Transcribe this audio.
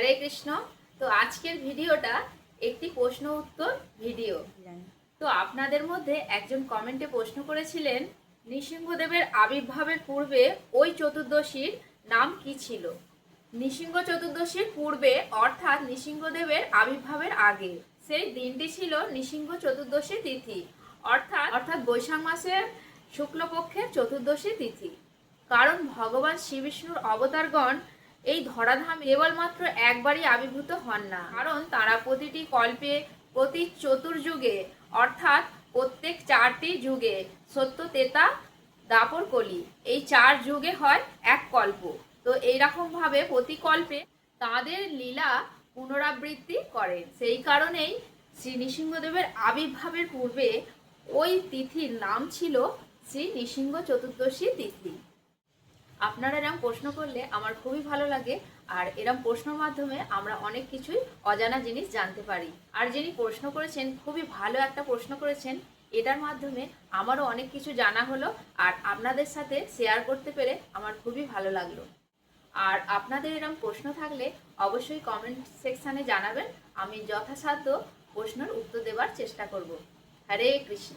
হরে কৃষ্ণ। তো আজকের ভিডিওটা একটি প্রশ্ন উত্তর ভিডিও। তো আপনাদের মধ্যে একজন কমেন্টে প্রশ্ন করেছিলেন, নৃসিংহদেবের আবির্ভাবের পূর্বে ওই চতুর্দশীর নাম কি ছিল? নৃসিংহ চতুর্দশীর পূর্বে অর্থাৎ নৃসিংহদেবের আবির্ভাবের আগে সেই দিনটি ছিল নৃসিংহ চতুর্দশী তিথি, অর্থাৎ বৈশাখ মাসের শুক্লপক্ষের চতুর্দশী তিথি। কারণ ভগবান শ্রী বিষ্ণুর অবতারগণ এই ধরাধামে কেবলমাত্র একবারই আবির্ভূত হন না, কারণ তারা প্রতিটি কল্পে, প্রতি চতুর্যুগে অর্থাৎ প্রত্যেক 4টি যুগে, সত্য, ত্রেতা, দাপর, কলি, এই 4 যুগে হয় এক কল্প। তো এইরকম ভাবে প্রতি কল্পে তাদের লীলা পুনরাবৃত্তি করেন। সেই কারণেই শ্রী নৃসিংহদেবের আবির্ভাবের পূর্বে ওই তিথির নাম ছিল শ্রী নৃসিংহ চতুর্দশী তিথি। আপনারা এরম প্রশ্ন করলে আমার খুবই ভালো লাগে, আর এরম প্রশ্নের মাধ্যমে আমরা অনেক কিছুই অজানা জিনিস জানতে পারি। আর যিনি প্রশ্ন করেছেন খুবই ভালো একটা প্রশ্ন করেছেন, এটার মাধ্যমে আমারও অনেক কিছু জানা হলো, আর আপনাদের সাথে শেয়ার করতে পেরে আমার খুবই ভালো লাগলো। আর আপনাদের এরম প্রশ্ন থাকলে অবশ্যই কমেন্ট সেকশানে জানাবেন, আমি যথাসাধ্য প্রশ্নের উত্তর দেওয়ার চেষ্টা করব। হরে কৃষ্ণ।